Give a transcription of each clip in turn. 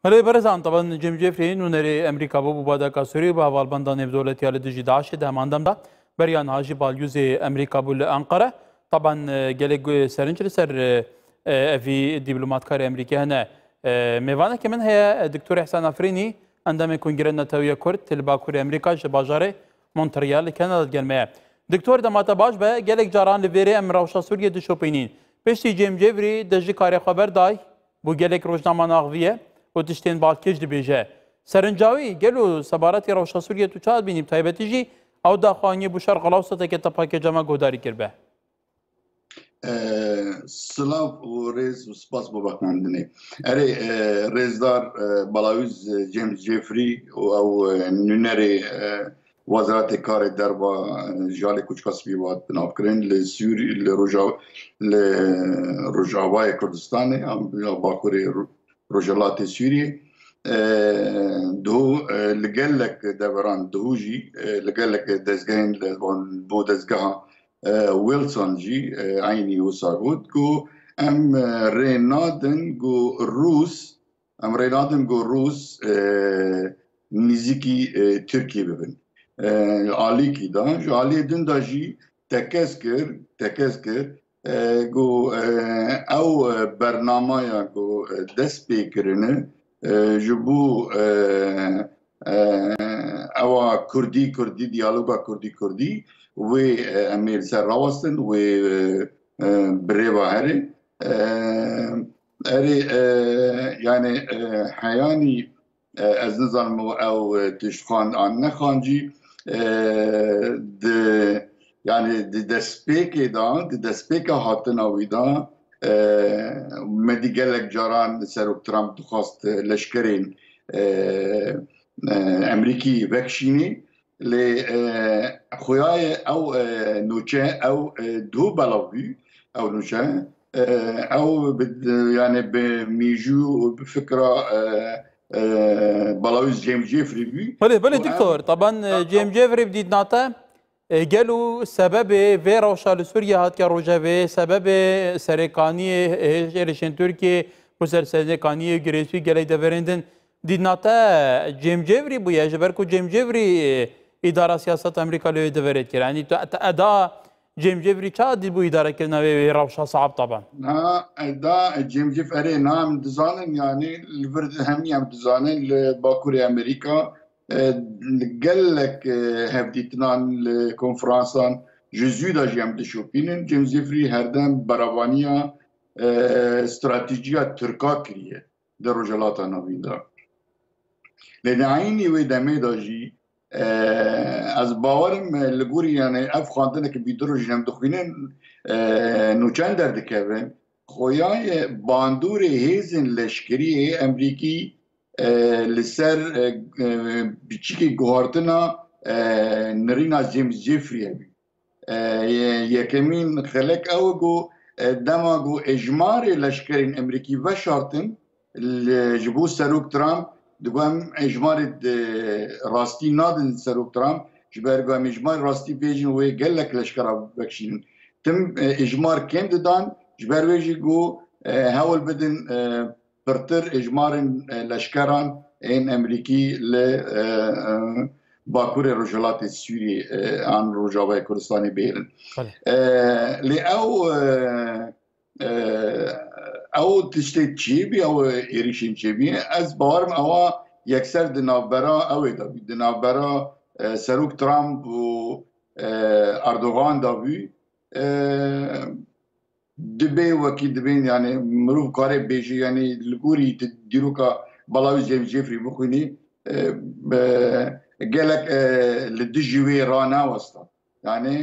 هلا برزان طبعا جيم جيفري نونري امريكا بو بادا كاسوري با والبندا نفدولتي على دجي داعش ده ماندم ده بريان هاجي باليوزي امريكا بول انقره طبعا جلق سرنجل سر في دبلومات كار امريكا هنا ميوانا كمان هي دكتور احسان افريني عندما يكون جرنا تويا كورت الباكوري امريكا جباجاري مونتريال كندا الجرميه دكتور دماتا باش با جلق جاران لفيري ام روشا سوريا دشوبينين بشتي جيم جيفري دجي كاري خبر داي بو جلق روجنامه ناغويه و تشتین بالکش دبیجه سرنجاوی گلو سبارتی روشا سوریه تو چاد بینیم تایبتی جی او داخوانی بو شرق الاوسط که تپاک جمع گوداری کرده سلاف و ریز و سپاس بابکماندنی اره ریزدار بلاویز جیمز جیفری او نونری وزارت کار دربا جال کوچکاسبی واد بناب کرن لسوری لروجاوای کردستان باکوری روجالات سوريا دو لقلك دوران دهوجي لقلك دزجين بو دزجها ويلسون جي عيني وساقود جو ام رينادن جو روس ام رينادن جو روس نزيكي تركي ببن عليكي دا جو علي دن دا جي تكسكر جو او برنامه جو دست بکرنه جبو او کردی دیالوگا کردی و امیر سر راوستن و بریبا هره يعني حياني از نظام او تشخان عن نخانجي يعني دسپیک هاتنا ویدا مدیگلک جاران سروک ترامپ دخواست لشکرین امریکی وکشینی لی خویای او نوچه او دو بلاوی او نوچه او يعني بميجو بفكره بلاويز جيم جيفري بي بله دكتور طبعا جيم جيفري بديت ناتا قالوا سبب في روشا سوريا هات كروجا سبب سرقانية هيرشين تركيا وسر سرقانية جريسي قالي دفرندن ديناتا جيم جيفري بويا جبركو جيم جيفري إدارة سياسة أمريكا لو دفرت كده يعني أداء جيم جيفري شاد بو إدارة كنا في روشا صعب طبعا. أداء جيم جيفري نعم دزانن يعني الفرد هم يعم دزانن لباكوري أمريكا قال لك هفديتنان الكونفرنسان جزء دا جيم دشوبينن جيم جيفري هردم برابانيا استراتيجية تركا كريه در رجالات نويدا لأن عيني ودمي دا جي از باورم لگوری يعني اف خواندنه که بیدرو جنم دخوینن نوچان درد کبن خویای باندور هیزن لشکری امریکی لسر بیچیک گوهارتنا نرینا جیمز جیفری هبی یکمین خلق او گو دما گو اجمار لشکرین امریکی و شارتن جبو سروک ترامپ دوام اجمار راستی نادن سروک ترامپ جبرگو اجمار راستی بیجن و گلک لشکر بکشین تم اجمار کم دادن جبرویجی گو هول بدن برتر اجمار لشکران این امریکی ل باکور رجالات سوری آن رجاوای کردستانی بیرن لی او تشتی چی بی او ایریشین چی بی از باورم او یکسر دنابرا او دا بی دنابرا سروک ترامپ و اردوغان دا بی دبی وکی دبین یعنی مروف کاری بیجی یعنی لگوری دیروکا بلاوی جیفری بخونی گلک لدجوی رانا وستا يعني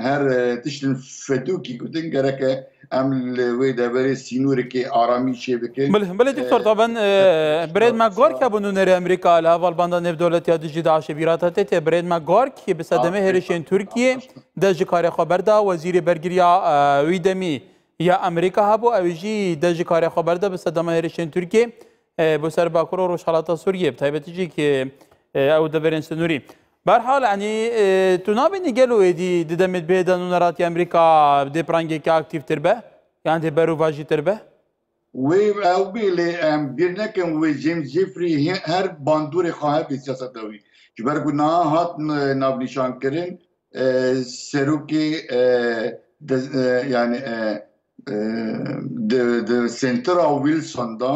هر تشتن فتوكي كنتن جرك ام ويدا بري سينوركي ارامي شي بكين بله دكتور طبعا بريد ماغورك ابو نونري امريكا الهافال باندا نف دولت يا دجي داعش بيراتات بريد ماغورك بصدمه هرشين تركيا دج كاري خبر دا وزير برغريا ويدمي يا امريكا هبو اوجي دج كاري خبر دا بصدمه هرشين تركيا بسر باكور روش حالات سوريا بتايبتجي كي او دبرين سنوري برحال يعني تنابني قالوا دي دمت بيدا نونرات امريكا دي برانجي كاكتيف تربه يعني دي برو فاجي تربه وی او بیلی بیرنکن وی جیمز جیفری هر باندور خواه بی سیاست دوی جبر گنا هات ناب نشان کرن سروکی yani de Centra Wilson da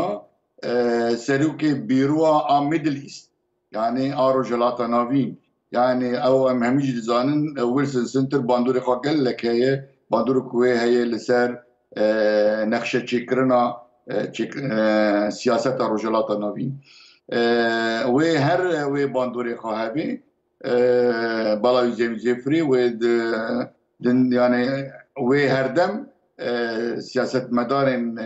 seruki biroa a Middle East yani Arojalata Navin yani او ام هميج ديزاين ويلسون سنتر باندور خاقل لك هي باندور كوي هي لسر نقشه تشكرنا سياسه روجلاتا نوين و هر و باندور خاهبي بالا جيفري و يعني و هردم سياسه مدارن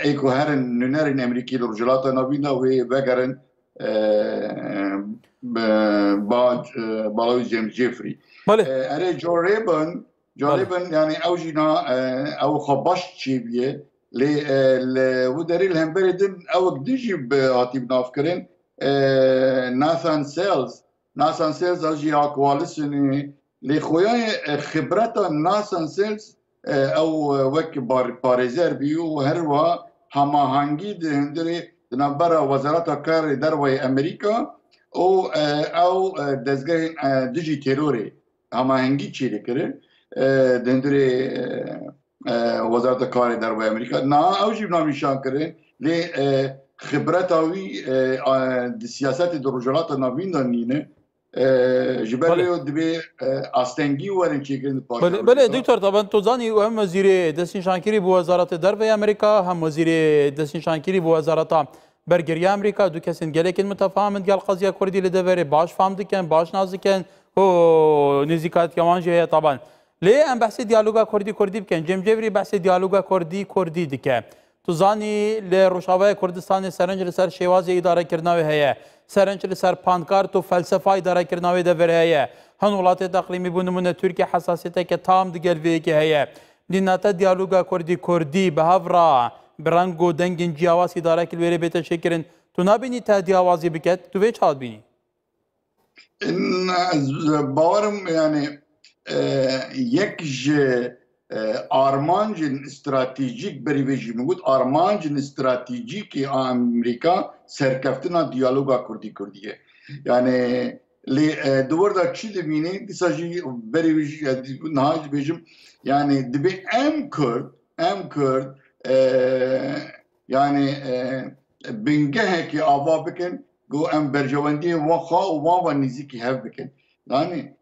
ايكو هرن نونرن امريكي روجلاتا نوين و وگرن بالاوی جیمز جیفری اره جو ریبن yani او جینا او خباش چیبیه و داری الهم بردن او دیجی هاتی بناف کرن ناثان سیلز او جی اکوالیسونی لی خویای خبرتا ناثان سیلز او وک پاريزر بيو هروا هماهنگی دهندری نبرا وزارت کار دروی امریکا او دزگاه دیجی تروری هماهنگی چیلی کرد دندری وزارت کار دروی امریکا نه او جیب نامیشان کرد لی خبرت اوی سیاست دروجلات نوین دانینه جبريو دبي استنجي ورن چيكن بله دكتور طبعا توزاني وهم وزير دستين شانكيري بوزارة الدرب امريكا هم وزير دستين شانكيري بوزارة برگري امريكا دو كسن گلكن متفاهم ديال قضيه كردي لدفري باش فهمدكن باش نازكن هو نزيكات كمان جايه طبعا ليه ام بحث ديالوغا كردي بكن جيم جيفري بحث ديالوغا كردي دكه توزاني لروشاوه كردستان سرنج لسر شوازي اداره كرناوي هي سرنج لسر پانکارت و فلسفه اداره کرناوی دور هیه هن ولات اقلیمی بونمونه ترکیه حساسیته که تام دیگر وی که هیه دیناتا دیالوگا کردی به هفرا برنگو دنگین جیاواز اداره کل وری بیت شکرین تو نبینی تا دیاوازی بکت تو وی چاد بینی باورم yani یک armancın stratejik bir rejimi بود armancın stratejik Amerika serkeftina diyaloga Kurdiye yani li duvarda çi demini disaji beri nahaj bejim yani dibe em Kurd yani bingehe ki ava bikin go em berjavandi wa niziki hev bikin yani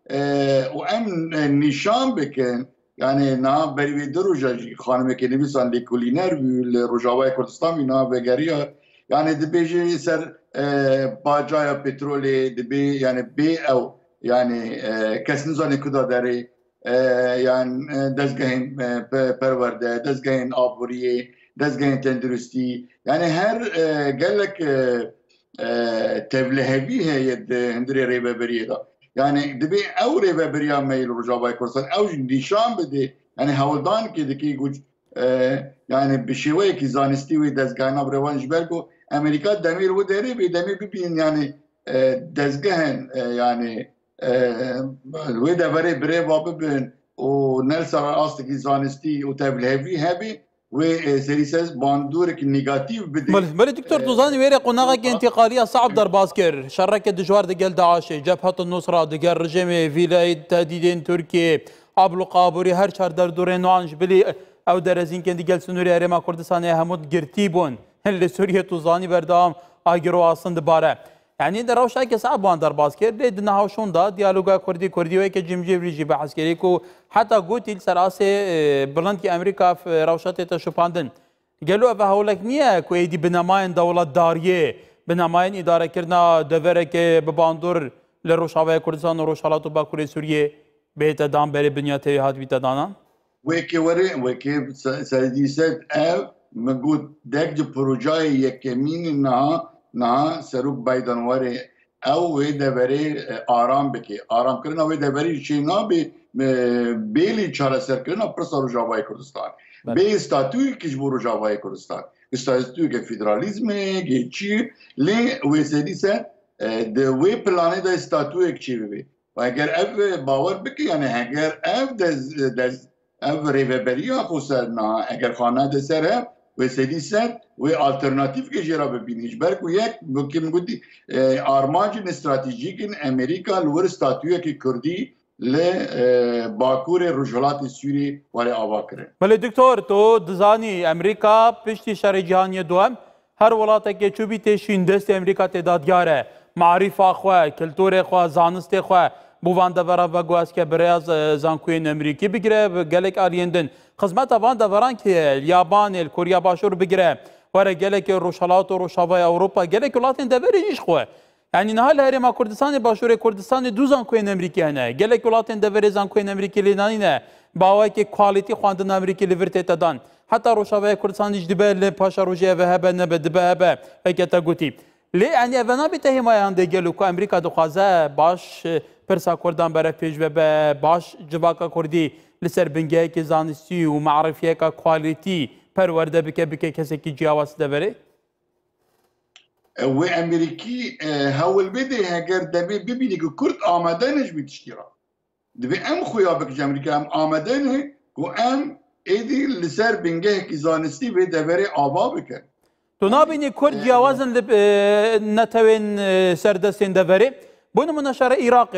o em nişan bikin yani na beri deruja xanime ke nivîsan lê kulîner li Rojavayê Kurdistanê na vegeriya yani dibêjî ser bacaya petrolê dibê yani bê ew yani kes nizanê ku da derê yani dezgehên perwerde dezgehên aboriyê dezgehên tenduristî yani her gelek tevlihevî heye di hundirê rêveberiyê da yani dibe ew rêveberiya me li Rojavayê Kurdistan ew nîşan bide yani hewldan ki dikî guc yani bi şêweyekî zanistî wê dezgehena birêvan ji ber ku Amerîka demêr û derê bê demê bibînin yani dezgehên yani wê deverê birêva bibin û nelser astekî zanistî û tevlihevî hebe و سريساس باندورك نيجاتيف بدي بله دكتور توزاني ويري قناغك انتقاليه صعب در باسكر شركه دجوار دجال داعش جبهه النصره دجال رجيم فيلايت تهديدين تركيا ابلو قابوري هر چار در دورين نوانج بلي او درزين كن دجال سنوري ارما كردستان همود گرتيبون هل سوريا توزاني بردام اگرو اصلا دباره يعني در روشا که صعب وان در باسكر لید نهاوشون دا دیالوگا كردي وي که جمجي ريجي بحسكري کو حتى قوتي سراسي بلند كي امريكا في روشات تشوفاندن قالوا افا هولك نيه كو ايدي بنماين دولة داريه بنماين اداره كرنا دورك بباندور لروشاوي كردستان و روشالاتو باكوري سوريه بيت دام بري بنياتي هات بيت دانا وكي وري وكي سيديسات اف مجود دك بروجاي يكمين انها سروك بايدن وري او دبري آرام بكي آرام کرنا و دبري شينا بيلي چاره سر کرنا پرسا روجاوای کردستان بي ستاتوی کش بو روجاوای کردستان ستاتوی که فدرالیزمه که چی لی و سدیسه ده وی پلانه ده ستاتوی چی بی و اگر اف باور بکی یعنی اگر اف اف ریوبریا خو سرنا اگر خانه ده سر و سدی سر و آلترناتیف که جرا ببینیش برکو یک ممکن گودی آرمانج استراتژیک امریکا لور استاتویا که کردی ل باکور رجالات سوری ولی آوا کرد. بله دکتر تو دزانی امریکا پشتی شر جهانی دوم هر ولاته که چوبی تشین دست امریکا تعدادیاره معرفه خواه کلتور خواه زانست خواه بوان دورا و گواز که بریاز زانکوین امریکی بگیره گلک آلیندن خدمت وان دوران که یابان کوریا باشور بگیره وره گلک روشالات و روشاوای اوروپا گلک ولاتین دوریش خواه یعنی نهال هرما کردستان باشور کردستان دو زانکوین امریکی هنه گلک ولاتین دوری زانکوین امریکی لینانینه باوی که کوالیتی خواندن امریکی لیورتی تدان حتی روشاوای کردستان جدبه لپاشا روجه و هبه نبه دبه هبه اکتا گوتی لی یعنی اونا بیته همایان دیگلو که امریکا دخوازه باش پرسا کردان برای پیش و باش جواکا کردی لسر بنگه که زانستی و معرفیه که کوالیتی پرورده بکه کسی که جیاواز دوره؟ و امریکی هول بده اگر دبی ببینی که کرد آمده نش بیتشتیرا دبی ام خویا بکش امریکا ام آمده نه که ام ایدی لسر بنگه که زانستی به دوره آبا بکن تو نابینی کرد جیاوازن نتوین سردستین دوره؟ بون منشار عراق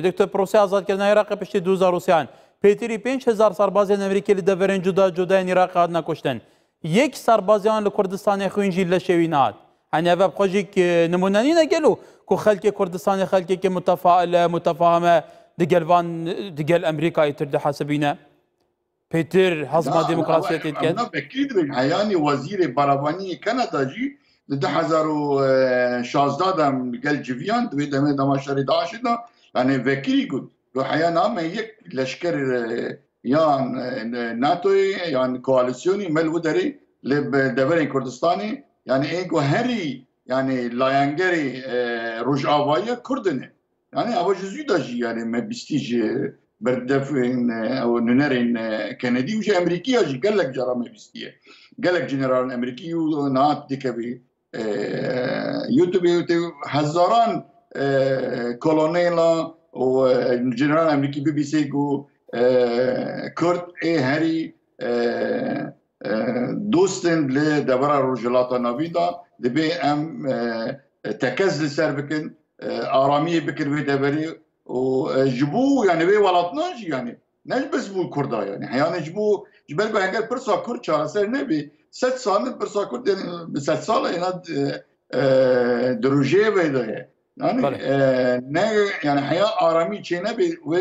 دکتر پروسه آزاد کردن عراق پشتی 2000 پیتری 5000 سربازان امریکی لدورن جدا این عراق هات نکشتن یک سربازیان لکردستان خوینجی لشوی نهاد یعنی اوه بخوشی که نمونانی نگلو که خلک کردستان خلکی که متفاعل متفاهمه دگل امریکا ایتر حسبینه پیتر حزم دموکراسی تید کرد؟ انا بکید بین حیانی وزیر برابانی کانادا جی 2016 دم گل جویان دوی دمه دماشاری داعش دا یعنی وکیلی گود رو حیان هم یک لشکر یا ناتوی یا کوالسیونی ملو داری لب دورین کردستانی یعنی ایگو هری یعنی لاینگری روجاوایی کردنه یعنی اول جزوی داشتی یعنی مبستیج بردفین او ننرین کندی وش امریکی هاجی گلک جرا مبستیه گلک جنرال امریکی و نات دیکبی یوتیوب هزاران کلونیلا و جنرال امریکی بی بی سی گو کرد هری دوستن لدورا رجلاتا نویدا دبی ام تکز سر بکن آرامی بکر به دوری و جبو يعني بي ولاتناش يعني ناش بس بو كردا يعني يعني جبل بهنجر برسا كرد شارسر نبي 7 سال برسا كرد يعني ب 7 سال هنا دروجه بيده يعني نه يعني حياه آرامی چه نبي و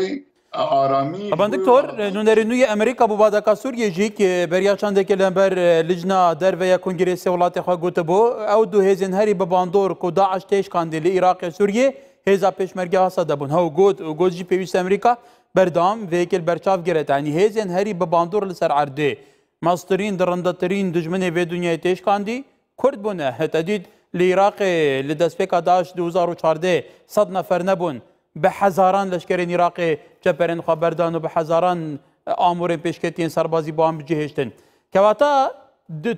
آرامی طبعا دكتور نونرينوي امريكا بو بعد سوريا جيك بريا چند كلمبر لجنه در و کنگرس ولات خو گوتبو او دو هزن هري بباندور کو داعش تيش كاندي العراق سوريا هزا پیشمرگه ها دبون ها گود جی پیوست امریکا بردام ویکل برچاف گرت یعنی هزن هری به باندور لسر عرده ماسترین درندترین دجمن و دنیای تیش کاندی کرد بونه هتدید لعراق لدسپیکا داعش 2014 صد نفر نبون به هزاران لشکرین عراق جبرین خبردان و به هزاران آمورین پیشکتین سربازی با هم بجهشتن کواتا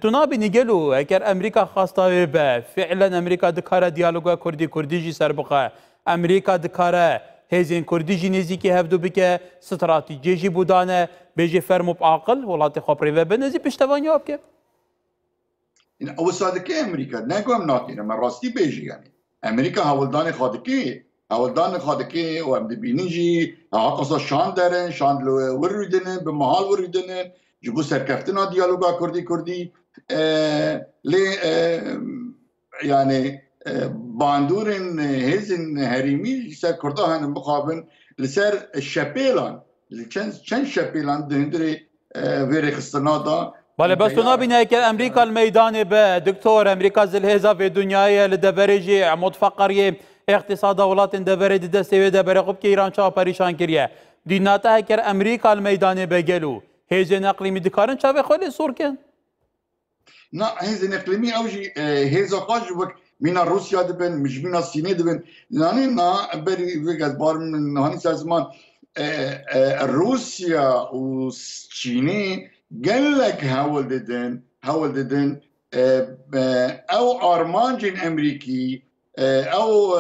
تنابی نگلو اگر امریکا خواسته به فعلا امریکا دکاره دیالوگا کردی جی سر بخواه امریکا دکاره هزین کردی جی نزی که هفدو بکه استراتیجی جی بودانه بیجی فرمو بعقل ولات خبری و بنزی پشتوانی آب که او صادقه امریکا نگوهم ناتینه من راستی بیجی یعنی امریکا هولدان خادکی و هم دبینی جی حقصا شان دارن شان وریدنن به محال وریدنن جبو سرکفتنا دیالوگا کردی لی یعنی باندورن هزن هریمی سر کرده هن مقابل لسر شپیلان چند شپیلان دهندری ویری خستنا دا بله بس تو نبینه که امریکا المیدان به دکتور امریکا زلهزا في دنیای لدبرجی متفقری اقتصاد ولات دبر دسته دبر خوب که ایران چا پریشان کریه دیناته که امریکا المیدان به گلو هزن اقلیمی دکارن چا به خیلی سور کن نه هزن اقلیمی اوجی هزا قاج وک مینا روسیا دبن مش مینا سینه دبن یعنی نه بری وگز بار من هانی سازمان روسیا و چینی گلک هول ددن او آرمانجین امریکی او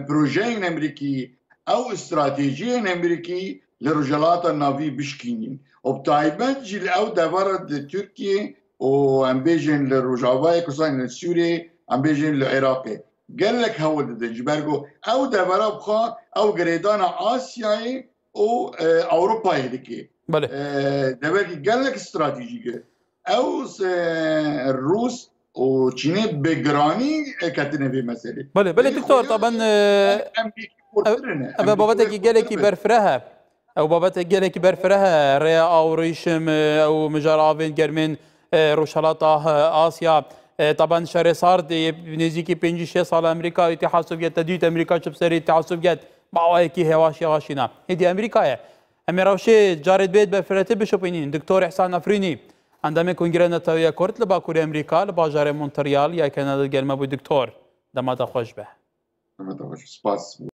پروژین امریکی او استراتیجین امریکی لرجالات النافی بشکینین و بتایبت جل او دوارد ترکیه وعم بيجن للرجاوي كوسان لسوريا عم بيجن للعراقي قال لك هو جبرجو او دبرا بخا او قريدانا اسياي او اوروبا هذيك بله دبرك قال لك استراتيجيه او الروس وچینی بگرانی کتنه به مسئله بله دکتور طبعا او بابت گلکی برفره او بابت گلکی برفره ریا او ریشم او مجرابین گرمین روشلاتا آسیا طبعا شهر صار نزدیکی 5-6 سال امریکا اتحاد سوویت تدویت امریکا چپ سری اتحاد سوویت باوای کی هواشی غاشینا هدی امریکا امروشه جارد بيت بفرته بشوبينين دكتور احسان افريني عندما كونغرس نتاويا كورت لباكوري امريكا لباجار مونتريال يا كندا الجرمه دكتور دمات خوش به دمات خوش سپاس